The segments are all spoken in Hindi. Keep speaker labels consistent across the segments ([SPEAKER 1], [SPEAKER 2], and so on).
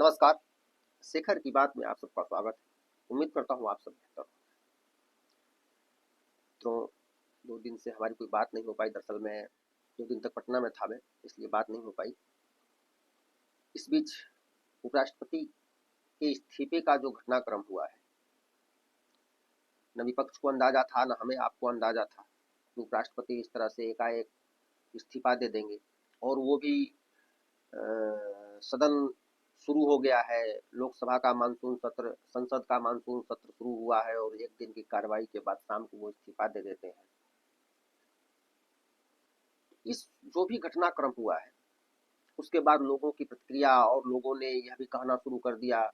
[SPEAKER 1] नमस्कार। शेखर की बात में आप सबका स्वागत है। उम्मीद करता हूँ आप सब बेहतर हो। तो 2 दिन से हमारी कोई बात नहीं हो पाई। दरअसल मैं 2 दिन तक पटना में था, मैं इसलिए बात नहीं हो पाई। इस बीच उपराष्ट्रपति के इस्तीफे का जो घटनाक्रम हुआ है, न विपक्ष को अंदाजा था, न हमें आपको अंदाजा था कि उपराष्ट्रपति इस तरह से एकाएक इस्तीफा दे देंगे। और वो भी सदन शुरू हो गया है, लोकसभा का मानसून सत्र, संसद का मानसून सत्र शुरू हुआ है और एक दिन की कार्रवाई के बाद शाम को वो इस्तीफा दे देते हैं। इस जो भी घटनाक्रम हुआ है उसके बाद लोगों की प्रतिक्रिया, और लोगों ने यह भी कहना शुरू कर दिया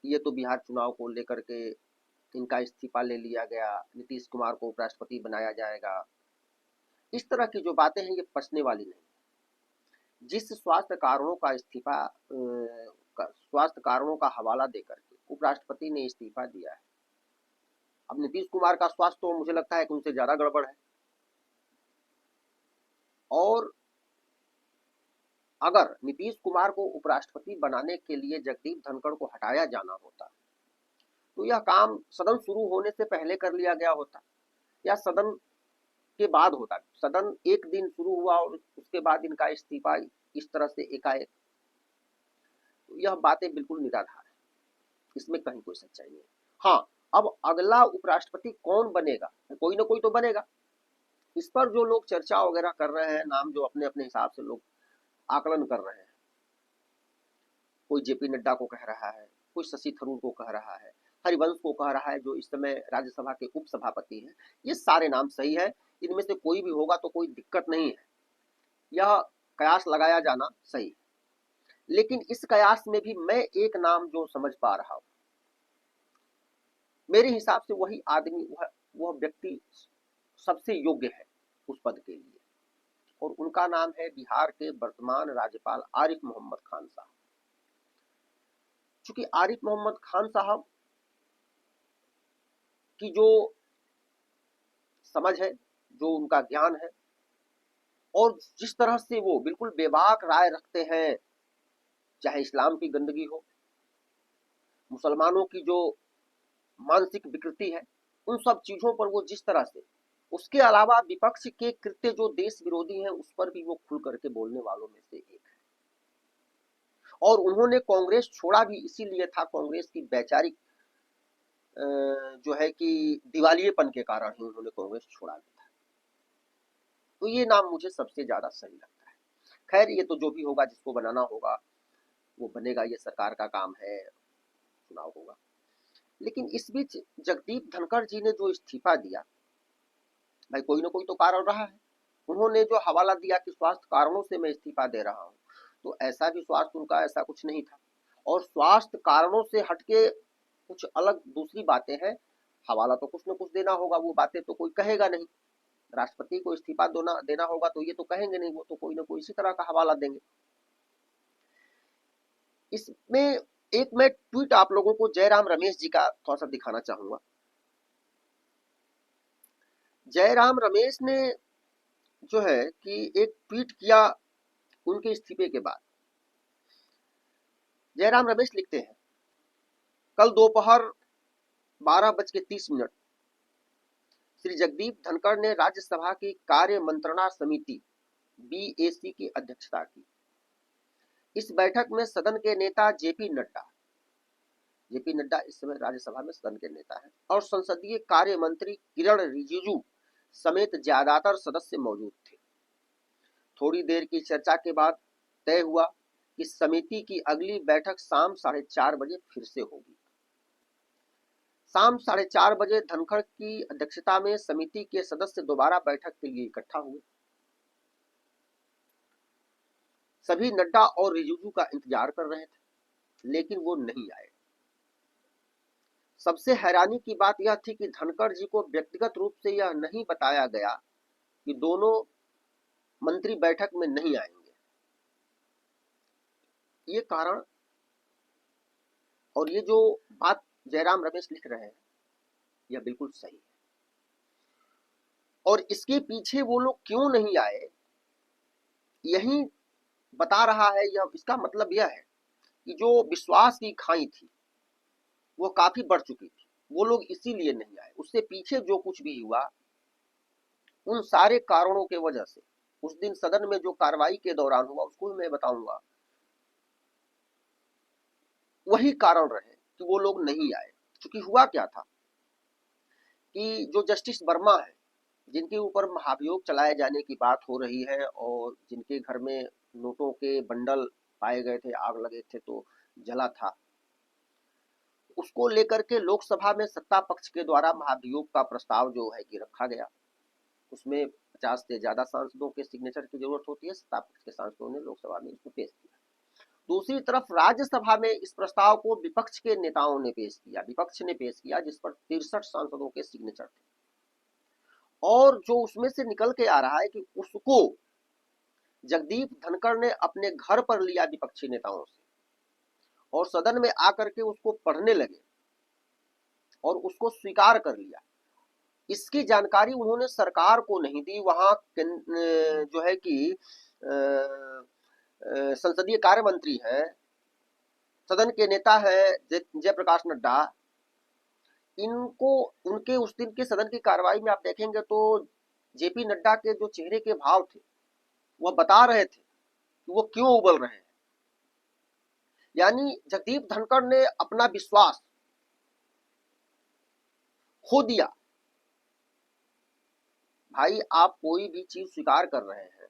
[SPEAKER 1] ये तो बिहार चुनाव को लेकर के इनका इस्तीफा ले लिया गया, नीतीश कुमार को उपराष्ट्रपति बनाया जाएगा। इस तरह की जो बातें हैं ये पचने वाली नहीं। जिस स्वास्थ्य कारणों का इस्तीफा स्वास्थ्य कारणों का हवाला देकर के उपराष्ट्रपति ने इस्तीफा दिया है, अब नीतीश कुमार का स्वास्थ्य तो मुझे लगता है कि उनसे ज्यादा गड़बड़ है। और अगर नीतीश कुमार को उपराष्ट्रपति बनाने के लिए जगदीप धनखड़ को हटाया जाना होता तो यह काम सदन शुरू होने से पहले कर लिया गया होता या सदन के बाद होता। सदन एक दिन शुरू हुआ और उसके बाद इनका इस्तीफा इस तरह से एकाएक, तो यह बातें बिल्कुल निराधार है, इसमें कहीं कोई सच्चाई नहीं है। हाँ, अब अगला उपराष्ट्रपति कौन बनेगा, कोई ना कोई तो बनेगा। इस पर जो लोग चर्चा वगैरह कर रहे हैं, नाम जो अपने अपने हिसाब से लोग आकलन कर रहे हैं, कोई जेपी नड्डा को कह रहा है, कोई शशि थरूर को कह रहा है, हरिवंश को कह रहा है जो इस समय राज्यसभा के उपसभापति हैं। ये सारे नाम सही है, इनमें से कोई भी होगा तो कोई दिक्कत नहीं है, यह कयास लगाया जाना सही है। लेकिन इस कयास में भी मैं एक नाम जो समझ पा रहा हूं, मेरे हिसाब से वही आदमी, वह व्यक्ति सबसे योग्य है उस पद के लिए, और उनका नाम है बिहार के वर्तमान राज्यपाल आरिफ मोहम्मद खान साहब। चूंकि आरिफ मोहम्मद खान साहब की जो समझ है, जो उनका ज्ञान है, और जिस तरह से वो बिल्कुल बेबाक राय रखते हैं, चाहे इस्लाम की गंदगी हो, मुसलमानों की जो मानसिक विकृति है, उन सब चीजों पर वो जिस तरह से, उसके अलावा विपक्ष के कृत्य जो देश विरोधी हैं उस पर भी वो खुल करके बोलने वालों में से एक है। और उन्होंने कांग्रेस छोड़ा भी इसीलिए था, कांग्रेस की वैचारिक जो है कि दिवालियेपन के कारण ही उन्होंने कांग्रेस छोड़ा भी था। तो ये नाम मुझे सबसे ज्यादा सही लगता है। खैर, ये तो जो भी होगा, जिसको बनाना होगा वो बनेगा, ये सरकार का काम है, चुनाव होगा। लेकिन इस बीच जगदीप धनखड़ जी ने जो इस्तीफा दिया, भाई कोई ना कोई तो कारण रहा है। उन्होंने जो हवाला दिया कि स्वास्थ्य कारणों से मैं इस्तीफा दे रहा हूँ, तो ऐसा भी स्वास्थ्य उनका ऐसा कुछ नहीं था, और स्वास्थ्य कारणों से हटके कुछ अलग दूसरी बातें हैं। हवाला तो कुछ न कुछ देना होगा, वो बातें तो कोई कहेगा नहीं। राष्ट्रपति को इस्तीफा देना होगा तो ये तो कहेंगे नहीं, वो तो कोई ना कोई इसी तरह का हवाला देंगे। इसमें एक मैं ट्वीट आप लोगों को जयराम रमेश जी का थोड़ा सा दिखाना चाहूंगा। जयराम रमेश ने जो है कि एक ट्वीट किया उनके इस्तीफे के बाद। जयराम रमेश लिखते हैं, कल दोपहर 12:30 श्री जगदीप धनखड़ ने राज्यसभा की कार्य मंत्रणा समिति बीएसी की अध्यक्षता की। इस बैठक में सदन के नेता जेपी नड्डा इस समय राज्यसभा में सदन के नेता हैं, और संसदीय कार्य मंत्री किरण रिजिजू समेत ज्यादातर सदस्य मौजूद थे। थोड़ी देर की चर्चा के बाद तय हुआ कि समिति की अगली बैठक शाम 4:30 बजे फिर से होगी। शाम 4:30 बजे धनखड़ की अध्यक्षता में समिति के सदस्य दोबारा बैठक के लिए इकट्ठा हुए। सभी नड्डा और रिजिजू का इंतजार कर रहे थे, लेकिन वो नहीं आए। सबसे हैरानी की बात यह थी कि धनखड़ जी को व्यक्तिगत रूप से यह नहीं बताया गया कि दोनों मंत्री बैठक में नहीं आएंगे। ये कारण, और ये जो बात जयराम रमेश लिख रहे हैं, यह बिल्कुल सही है। और इसके पीछे वो लोग क्यों नहीं आए, यही बता रहा है। यह इसका मतलब यह है कि जो विश्वास की खाई थी वो काफी बढ़ चुकी थी, वो लोग इसीलिए नहीं आए। उससे पीछे जो कुछ भी हुआ उन सारे कारणों के वजह से उस दिन सदन में जो कार्रवाई के दौरान हुआ उसको भी मैं बताऊंगा, वही कारण रहे कि वो लोग नहीं आए। क्योंकि हुआ क्या था कि जो जस्टिस वर्मा है, जिनके ऊपर महाभियोग चलाए जाने की बात हो रही है और जिनके घर में नोटों के बंडल पाए गए थे, आग लगे थे तो जला था, उसको लेकर के लोकसभा में सत्ता पक्ष के द्वारा महाभियोग का प्रस्ताव जो है कि रखा गया। उसमें 50 से ज्यादा सांसदों के सिग्नेचर की जरूरत होती है, सत्ता पक्ष के सांसदों ने लोकसभा में इसको पेश किया। दूसरी तरफ राज्यसभा में इस प्रस्ताव को विपक्ष के नेताओं ने पेश किया, विपक्ष ने पेश किया, जिस पर 63 सांसदों के सिग्नेचर थे। और जो उसमें से निकल के आ रहा है कि उसको जगदीप धनखड़ ने अपने घर पर लिया विपक्षी नेताओं से और सदन में आकर के उसको पढ़ने लगे और उसको स्वीकार कर लिया। इसकी जानकारी उन्होंने सरकार को नहीं दी। वहां जो है कि संसदीय कार्य मंत्री है, सदन के नेता है जयप्रकाश नड्डा, इनको उनके उस दिन के सदन की कार्रवाई में आप देखेंगे तो जेपी नड्डा के जो चेहरे के भाव थे वह बता रहे थे कि वो क्यों उबल रहे हैं। यानी जगदीप धनखड़ ने अपना विश्वास खो दिया। भाई आप कोई भी चीज स्वीकार कर रहे हैं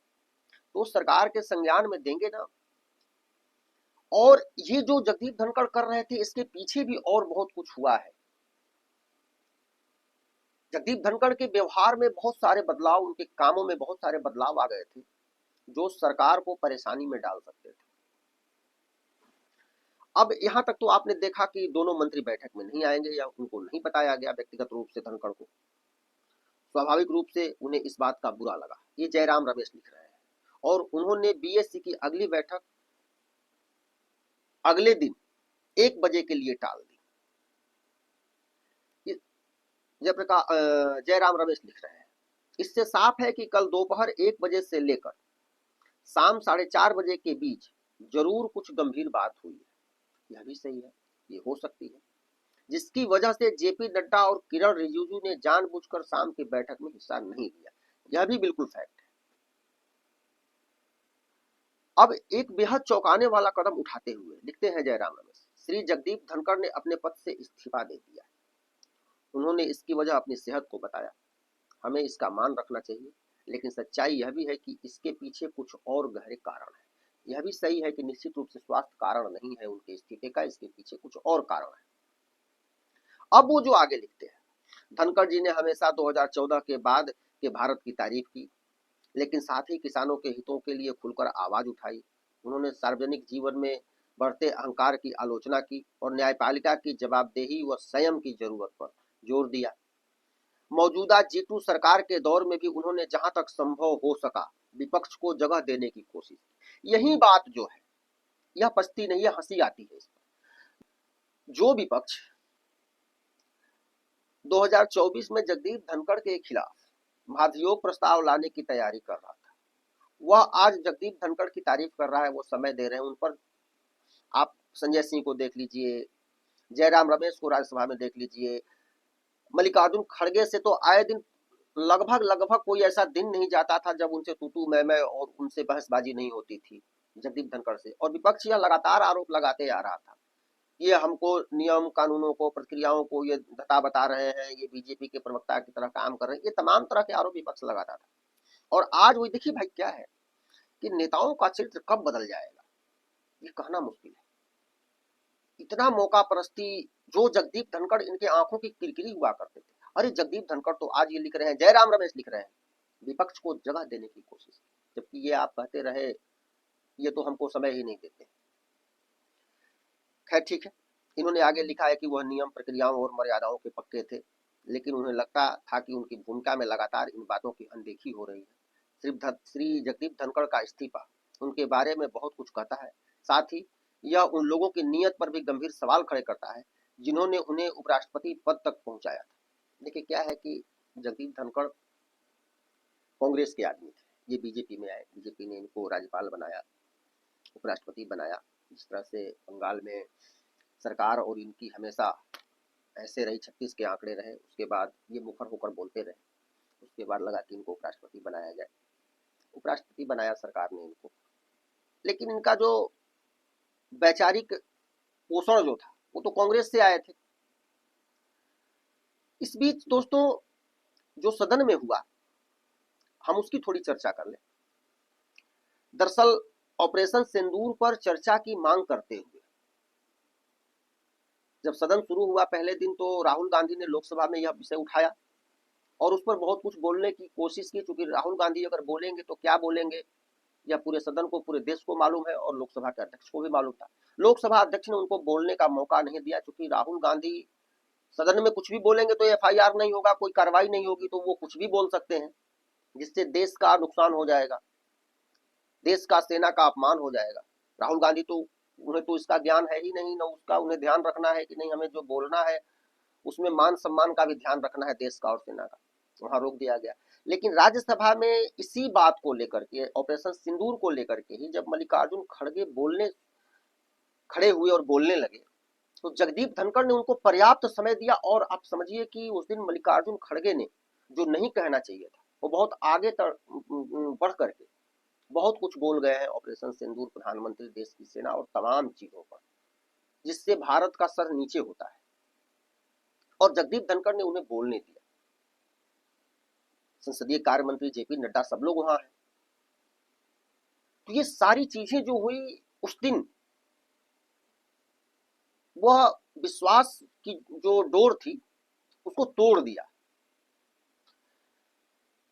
[SPEAKER 1] तो सरकार के संज्ञान में देंगे ना। और ये जो जगदीप धनखड़ कर रहे थे इसके पीछे भी और बहुत कुछ हुआ है। जगदीप धनखड़ के व्यवहार में बहुत सारे बदलाव, उनके कामों में बहुत सारे बदलाव आ गए थे जो सरकार को परेशानी में डाल सकते थे। अब यहां तक तो आपने देखा कि दोनों मंत्री बैठक में नहीं आएंगे या उनको नहीं बताया गया व्यक्तिगत रूप से धनखड़ को। स्वाभाविक रूप से उन्हें इस बात का बुरा लगा। ये जयराम रमेश लिख रहे हैं और उन्होंने बीएससी की अगली बैठक अगले दिन 1 बजे के लिए टाल दी। जयराम रमेश लिख रहे हैं, इससे साफ है कि कल दोपहर 1 बजे से लेकर शाम 4:30 बजे के बीच जरूर कुछ गंभीर बात हुई है। यह भी सही है, ये हो सकती है, जिसकी वजह से जेपी नड्डा और किरण रिजिजू ने जानबूझकर शाम की बैठक में हिस्सा नहीं लिया। यह भी बिल्कुल फैक्ट है। अब एक बेहद चौंकाने वाला कदम उठाते हुए लिखते हैं जयराम रमेश, श्री जगदीप धनखड़ ने अपने पद से इस्तीफा दे दिया। उन्होंने इसकी वजह अपनी सेहत को बताया। हमें इसका मान रखना चाहिए, लेकिन सच्चाई यह भी है कि इसके पीछे कुछ और गहरे कारण है। यह भी सही है कि निश्चित रूप से स्वास्थ्य कारण नहीं है उनके इस्तीफे का, इसके पीछे कुछ और कारण है। अब वो जो आगे लिखते हैं, धनखड़ जी ने हमेशा 2014 के बाद के भारत की तारीफ की, लेकिन साथ ही किसानों के हितों के लिए खुलकर आवाज उठाई। उन्होंने सार्वजनिक जीवन में बढ़ते अहंकार की आलोचना की और न्यायपालिका की जवाबदेही व संयम की जरूरत पर जोर दिया। मौजूदा जीतू सरकार के दौर में भी उन्होंने जहां तक संभव हो सका विपक्ष को जगह देने की कोशिश की। यही बात जो है यह पछती नहीं है, हंसी आती है इस पर। जो विपक्ष 2024 में जगदीप धनखड़ के खिलाफ महाभियोग प्रस्ताव लाने की तैयारी कर रहा था, वह आज जगदीप धनखड़ की तारीफ कर रहा है, वो समय दे रहे हैं उन पर। आप संजय सिंह को देख लीजिए, जयराम रमेश को राज्यसभा में देख लीजिए, मल्लिकार्जुन खड़गे से तो आए दिन लगभग कोई ऐसा दिन नहीं जाता था जब उनसे तू मैं और उनसे बहसबाजी नहीं होती थी जगदीप धनखड़ से। और विपक्ष यह लगातार आरोप लगाते आ रहा था, ये हमको नियम कानूनों को प्रक्रियाओं को ये बता रहे हैं, ये बीजेपी के प्रवक्ता की तरह काम कर रहे हैं, ये तमाम तरह के आरोप विपक्ष लगाता था। और आज वही देखिए भाई क्या है कि नेताओं का चरित्र कब बदल जाएगा ये कहना मुश्किल है। इतना मौका परस्ती जो जगदीप धनखड़, इनके आंखों की किरकिरी हुआ करते थे। अरे जगदीप धनखड़ तो आज ये लिख रहे हैं, जयराम रमेश लिख रहे हैं, विपक्ष को जगह देने की कोशिश, जबकि ये आप कहते रहे ये तो हमको समय ही नहीं देते। खैर ठीक है, इन्होंने आगे लिखा है कि वह नियम प्रक्रियाओं और मर्यादाओं के पक्के थे, लेकिन उन्हें लगता था कि उनकी भूमिका में लगातार इन बातों की अनदेखी हो रही है। श्री जगदीप धनखड़ का इस्तीफा उनके बारे में बहुत कुछ कहता है, साथ ही यह उन लोगों की नीयत पर भी गंभीर सवाल खड़े करता है जिन्होंने उन्हें उपराष्ट्रपति पद तक पहुंचाया था। देखिए क्या है कि जगदीप धनखड़ कांग्रेस के आदमी थे, ये बीजेपी में आए, बीजेपी ने इनको राज्यपाल बनाया, उपराष्ट्रपति बनाया, जिस तरह से बंगाल में सरकार और इनकी हमेशा ऐसे रही, 36 के आंकड़े रहे, उसके बाद ये मुखर होकर बोलते रहे, उसके बाद लगा कि इनको उपराष्ट्रपति बनाया जाए। उपराष्ट्रपति बनाया सरकार ने इनको, लेकिन इनका जो वैचारिक पोषण जो था वो तो कांग्रेस से आए थे। इस बीच दोस्तों जो सदन में हुआ हम उसकी थोड़ी चर्चा कर लें। दरअसल ऑपरेशन सिंदूर पर चर्चा की मांग करते हुए जब सदन शुरू हुआ पहले दिन तो राहुल गांधी ने लोकसभा में यह विषय उठाया और उस पर बहुत कुछ बोलने की कोशिश की, क्योंकि राहुल गांधी अगर बोलेंगे तो क्या बोलेंगे यह पूरे सदन को, पूरे देश को मालूम है और लोकसभा के अध्यक्ष को भी मालूम था। लोकसभा अध्यक्ष ने उनको बोलने का मौका नहीं दिया, क्योंकि राहुल गांधी सदन में कुछ भी बोलेंगे तो एफआईआर नहीं होगा, कोई कार्रवाई नहीं होगी, तो वो कुछ भी बोल सकते हैं जिससे देश का नुकसान हो जाएगा, देश का सेना का अपमान हो जाएगा। राहुल गांधी तो उन्हें तो इसका ज्ञान है ही नहीं, ना उसका उन्हें ध्यान रखना है कि नहीं हमें जो बोलना है उसमें मान सम्मान का भी ध्यान रखना है देश का और सेना का। वहां रोक दिया गया। लेकिन राज्यसभा में इसी बात को लेकर के, ऑपरेशन सिंदूर को लेकर के ही जब मल्लिकार्जुन खड़गे बोलने खड़े हुए और बोलने लगे तो जगदीप धनखड़ ने उनको पर्याप्त समय दिया। और आप समझिए कि उस दिन मल्लिकार्जुन खड़गे ने जो नहीं कहना चाहिए था वो बहुत आगे बढ़ करके बहुत कुछ बोल गए हैं ऑपरेशन सिंदूर, प्रधानमंत्री, देश की सेना और तमाम चीजों पर, जिससे भारत का सर नीचे होता है। और जगदीप धनखड़ ने उन्हें बोलने दिया। संसदीय कार्य मंत्री जेपी नड्डा सब लोग वहां हैं। तो ये सारी चीजें जो हुई उस दिन, वह विश्वास की जो डोर थी उसको तोड़ दिया।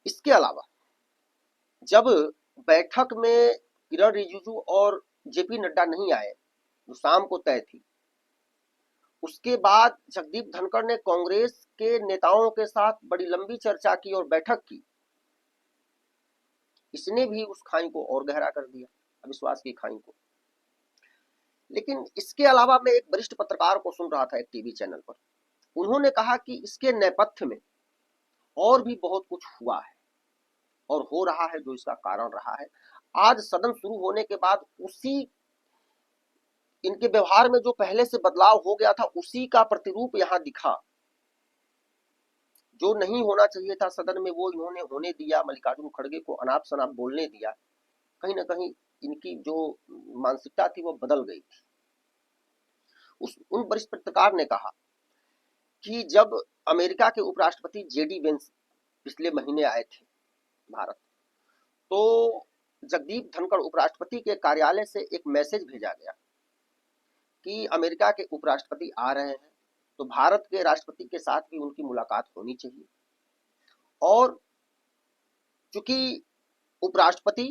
[SPEAKER 1] इसके अलावा जब बैठक में किरण रिजिजू और जेपी नड्डा नहीं आए जो शाम को तय थी, उसके बाद जगदीप धनखड़ ने कांग्रेस के नेताओं के साथ बड़ी लंबी चर्चा की और बैठक की। इसने भी उस खाई को और गहरा कर दिया, अविश्वास की खाई को। लेकिन इसके अलावा मैं एक वरिष्ठ पत्रकार को सुन रहा था एक टीवी चैनल पर, उन्होंने कहा कि इसके नेपथ्य में और भी बहुत कुछ हुआ है और हो रहा है जो इसका कारण रहा है। आज सदन शुरू होने के बाद उसी इनके व्यवहार में जो पहले से बदलाव हो गया था उसी का प्रतिरूप यहां दिखा। जो नहीं होना चाहिए था सदन में वो इन्होंने होने दिया, मल्लिकार्जुन खड़गे को अनाप शनाप बोलने दिया। कहीं ना कहीं इनकी जो मानसिकता थी वो बदल गई थी। उन वरिष्ठ पत्रकार ने कहा कि जब अमेरिका के उपराष्ट्रपति जेडी वेंस पिछले महीने आए थे भारत, तो जगदीप धनखड़ उपराष्ट्रपति के कार्यालय से एक मैसेज भेजा गया कि अमेरिका के उपराष्ट्रपति आ रहे हैं तो भारत के राष्ट्रपति के साथ भी उनकी मुलाकात होनी चाहिए। और चूंकि उपराष्ट्रपति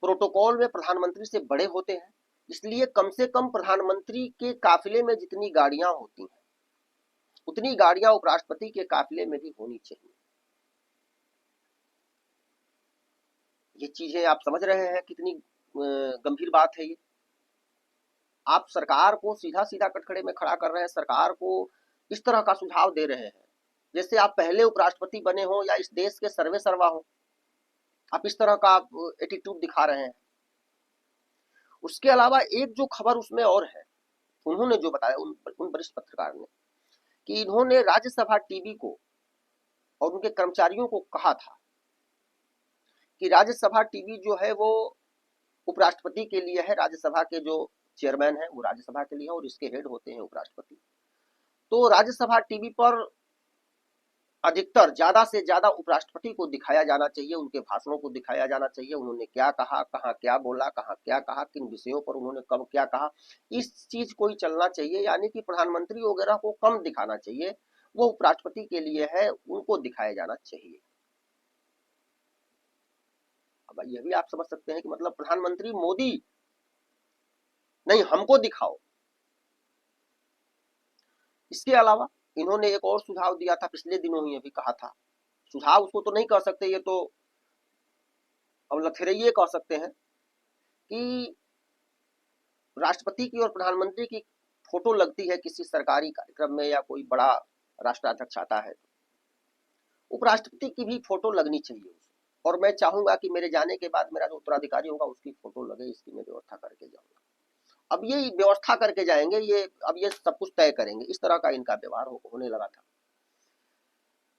[SPEAKER 1] प्रोटोकॉल में प्रधानमंत्री से बड़े होते हैं, इसलिए कम से कम प्रधानमंत्री के काफिले में जितनी गाड़ियां होती हैं उतनी गाड़ियां उपराष्ट्रपति के काफिले में भी होनी चाहिए। ये चीजें आप समझ रहे हैं कितनी गंभीर बात है ये। आप सरकार को सीधा सीधा कटघरे में खड़ा कर रहे हैं, सरकार को इस तरह का सुझाव दे रहे हैं जैसे आप पहले उपराष्ट्रपति बने हो या इस देश के सर्वे सर्वा हो। आप इस तरह का एटीट्यूड दिखा रहे हैं। उसके अलावा एक जो खबर उसमें और है, उन्होंने जो बताया उन वरिष्ठ पत्रकार ने कि इन्होंने राज्यसभा टीवी को और उनके कर्मचारियों को कहा था कि राज्यसभा टीवी जो है वो उपराष्ट्रपति के लिए है, राज्यसभा के जो चेयरमैन है वो राज्यसभा के लिए है और इसके हेड होते हैं उपराष्ट्रपति। तो राज्यसभा टीवी पर अधिकतर ज्यादा से ज्यादा उपराष्ट्रपति को दिखाया जाना चाहिए, उनके भाषणों को दिखाया जाना चाहिए, उन्होंने क्या कहा, कहाँ क्या बोला, कहाँ क्या कहा, किन विषयों पर उन्होंने कब क्या कहा, इस चीज को ही चलना चाहिए। यानी कि प्रधानमंत्री वगैरह को कम दिखाना चाहिए, वो उपराष्ट्रपति के लिए है, उनको दिखाया जाना चाहिए। अब यह भी आप समझ सकते हैं कि मतलब प्रधानमंत्री मोदी नहीं, हमको दिखाओ। इसके अलावा इन्होंने एक और सुझाव दिया था, पिछले दिनों ही अभी कहा था, सुझाव उसको तो नहीं कह सकते, ये तो अब लथेरइये कह सकते हैं कि राष्ट्रपति की और प्रधानमंत्री की फोटो लगती है किसी सरकारी कार्यक्रम में या कोई बड़ा राष्ट्राध्यक्ष आता है, उपराष्ट्रपति की भी फोटो लगनी चाहिए। और मैं चाहूंगा कि मेरे जाने के बाद मेरा जो उत्तराधिकारी होगा उसकी फोटो लगे, इसकी मैं व्यवस्था करके जाऊंगा। अब ये व्यवस्था करके जाएंगे, ये अब ये सब कुछ तय करेंगे, इस तरह का इनका व्यवहार होने लगा था।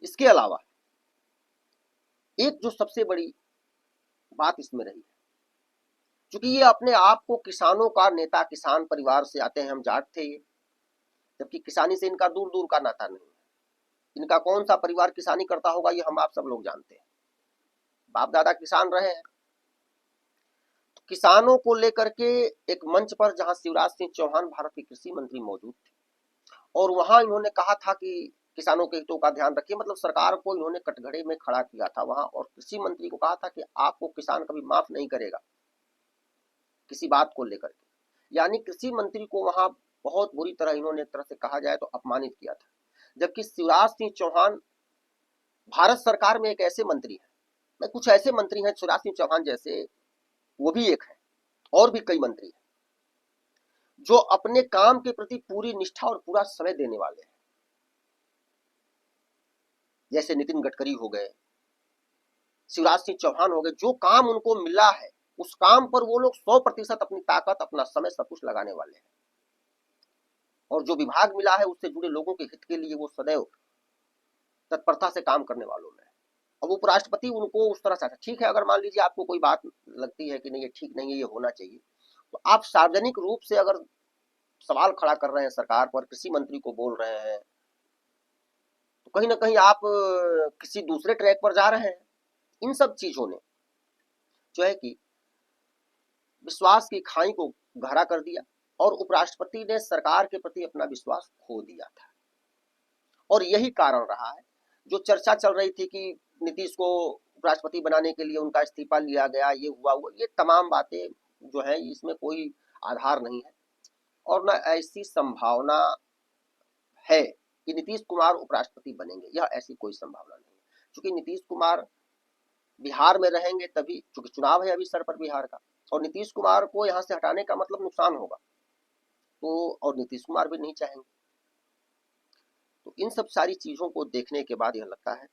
[SPEAKER 1] इसके अलावा एक जो सबसे बड़ी बात इसमें रही है, क्योंकि ये अपने आप को किसानों का नेता, किसान परिवार से आते हैं, हम जाट थे ये, जबकि किसानी से इनका दूर दूर का नाता नहीं है। इनका कौन सा परिवार किसानी करता होगा ये हम आप सब लोग जानते हैं, बाप दादा किसान रहे हैं। तो किसानों को लेकर के एक मंच पर जहां शिवराज सिंह चौहान भारत के कृषि मंत्री मौजूद थे, और वहां इन्होंने कहा था कि किसानों के हितों का ध्यान रखिए, मतलब सरकार को इन्होंने कटघरे में खड़ा किया था वहां, और कृषि मंत्री को कहा था कि आपको किसान कभी माफ नहीं करेगा किसी बात को लेकर के। यानी कृषि मंत्री को वहां बहुत बुरी तरह इन्होंने एक तरह से कहा जाए तो अपमानित किया था। जबकि शिवराज सिंह चौहान भारत सरकार में एक ऐसे मंत्री हैं, मैं कुछ ऐसे मंत्री हैं शिवराज सिंह चौहान जैसे, वो भी एक है, और भी कई मंत्री हैं जो अपने काम के प्रति पूरी निष्ठा और पूरा समय देने वाले हैं। जैसे नितिन गडकरी हो गए, शिवराज सिंह चौहान हो गए, जो काम उनको मिला है उस काम पर वो लोग 100% अपनी ताकत, अपना समय, सब कुछ लगाने वाले हैं। और जो विभाग मिला है उससे जुड़े लोगों के हित के लिए वो सदैव तत्परता से काम करने वालों में है। अब उपराष्ट्रपति उनको उस तरह से, ठीक है, अगर मान लीजिए आपको कोई बात लगती है कि नहीं ये ठीक नहीं है, ये होना चाहिए, तो आप सार्वजनिक रूप से अगर सवाल खड़ा कर रहे हैं सरकार पर, कृषि मंत्री को बोल रहे हैं, तो कहीं ना कहीं आप किसी दूसरे ट्रैक पर जा रहे हैं। इन सब चीजों ने जो है कि विश्वास की खाई को गहरा कर दिया, और उपराष्ट्रपति ने सरकार के प्रति अपना विश्वास खो दिया था। और यही कारण रहा है, जो चर्चा चल रही थी कि नीतीश को उपराष्ट्रपति बनाने के लिए उनका इस्तीफा लिया गया, ये हुआ, ये तमाम बातें जो है इसमें कोई आधार नहीं है, और न ऐसी संभावना है कि नीतीश कुमार उपराष्ट्रपति बनेंगे, यह ऐसी कोई संभावना नहीं है। क्योंकि नीतीश कुमार बिहार में रहेंगे तभी, क्योंकि चुनाव है अभी सर पर बिहार का, और नीतीश कुमार को यहाँ से हटाने का मतलब नुकसान होगा, तो और नीतीश कुमार भी नहीं चाहेंगे। तो इन सब सारी चीजों को देखने के बाद यह लगता है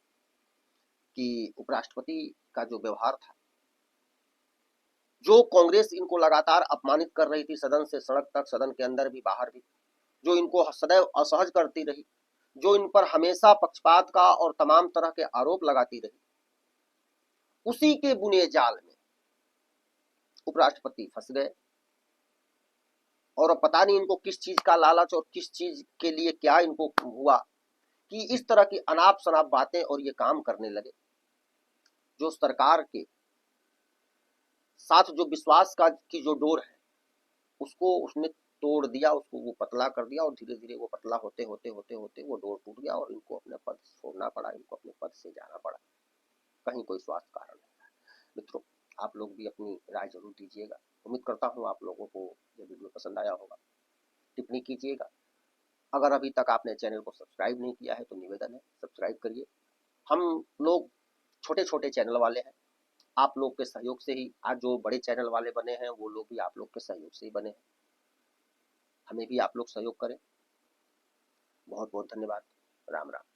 [SPEAKER 1] कि उपराष्ट्रपति का जो व्यवहार था, जो कांग्रेस इनको लगातार अपमानित कर रही थी सदन से सड़क तक, सदन के अंदर भी बाहर भी, जो इनको सदैव असहज करती रही, जो इन पर हमेशा पक्षपात का और तमाम तरह के आरोप लगाती रही, उसी के बुने जाल में उपराष्ट्रपति फंस गए। और अब पता नहीं इनको किस चीज का लालच और किस चीज के लिए क्या इनको हुआ कि इस तरह की अनाप शनाप बातें और ये काम करने लगे, जो सरकार के साथ जो विश्वास का की जो डोर है उसको उसने तोड़ दिया, उसको वो पतला कर दिया, और धीरे धीरे वो पतला होते होते होते होते वो डोर टूट गया, और इनको अपने पद छोड़ना पड़ा, इनको अपने पद से जाना पड़ा। कहीं कोई स्वास्थ्य कारण नहीं। मित्रों, आप लोग भी अपनी राय जरूर दीजिएगा। उम्मीद करता हूँ आप लोगों को ये वीडियो पसंद आया होगा। टिप्पणी कीजिएगा। अगर अभी तक आपने चैनल को सब्सक्राइब नहीं किया है तो निवेदन है सब्सक्राइब करिए। हम लोग छोटे छोटे चैनल वाले हैं, आप लोग के सहयोग से ही आज जो बड़े चैनल वाले बने हैं वो लोग भी आप लोग के सहयोग से ही बने हैं। हमें भी आप लोग सहयोग करें। बहुत बहुत धन्यवाद। राम राम।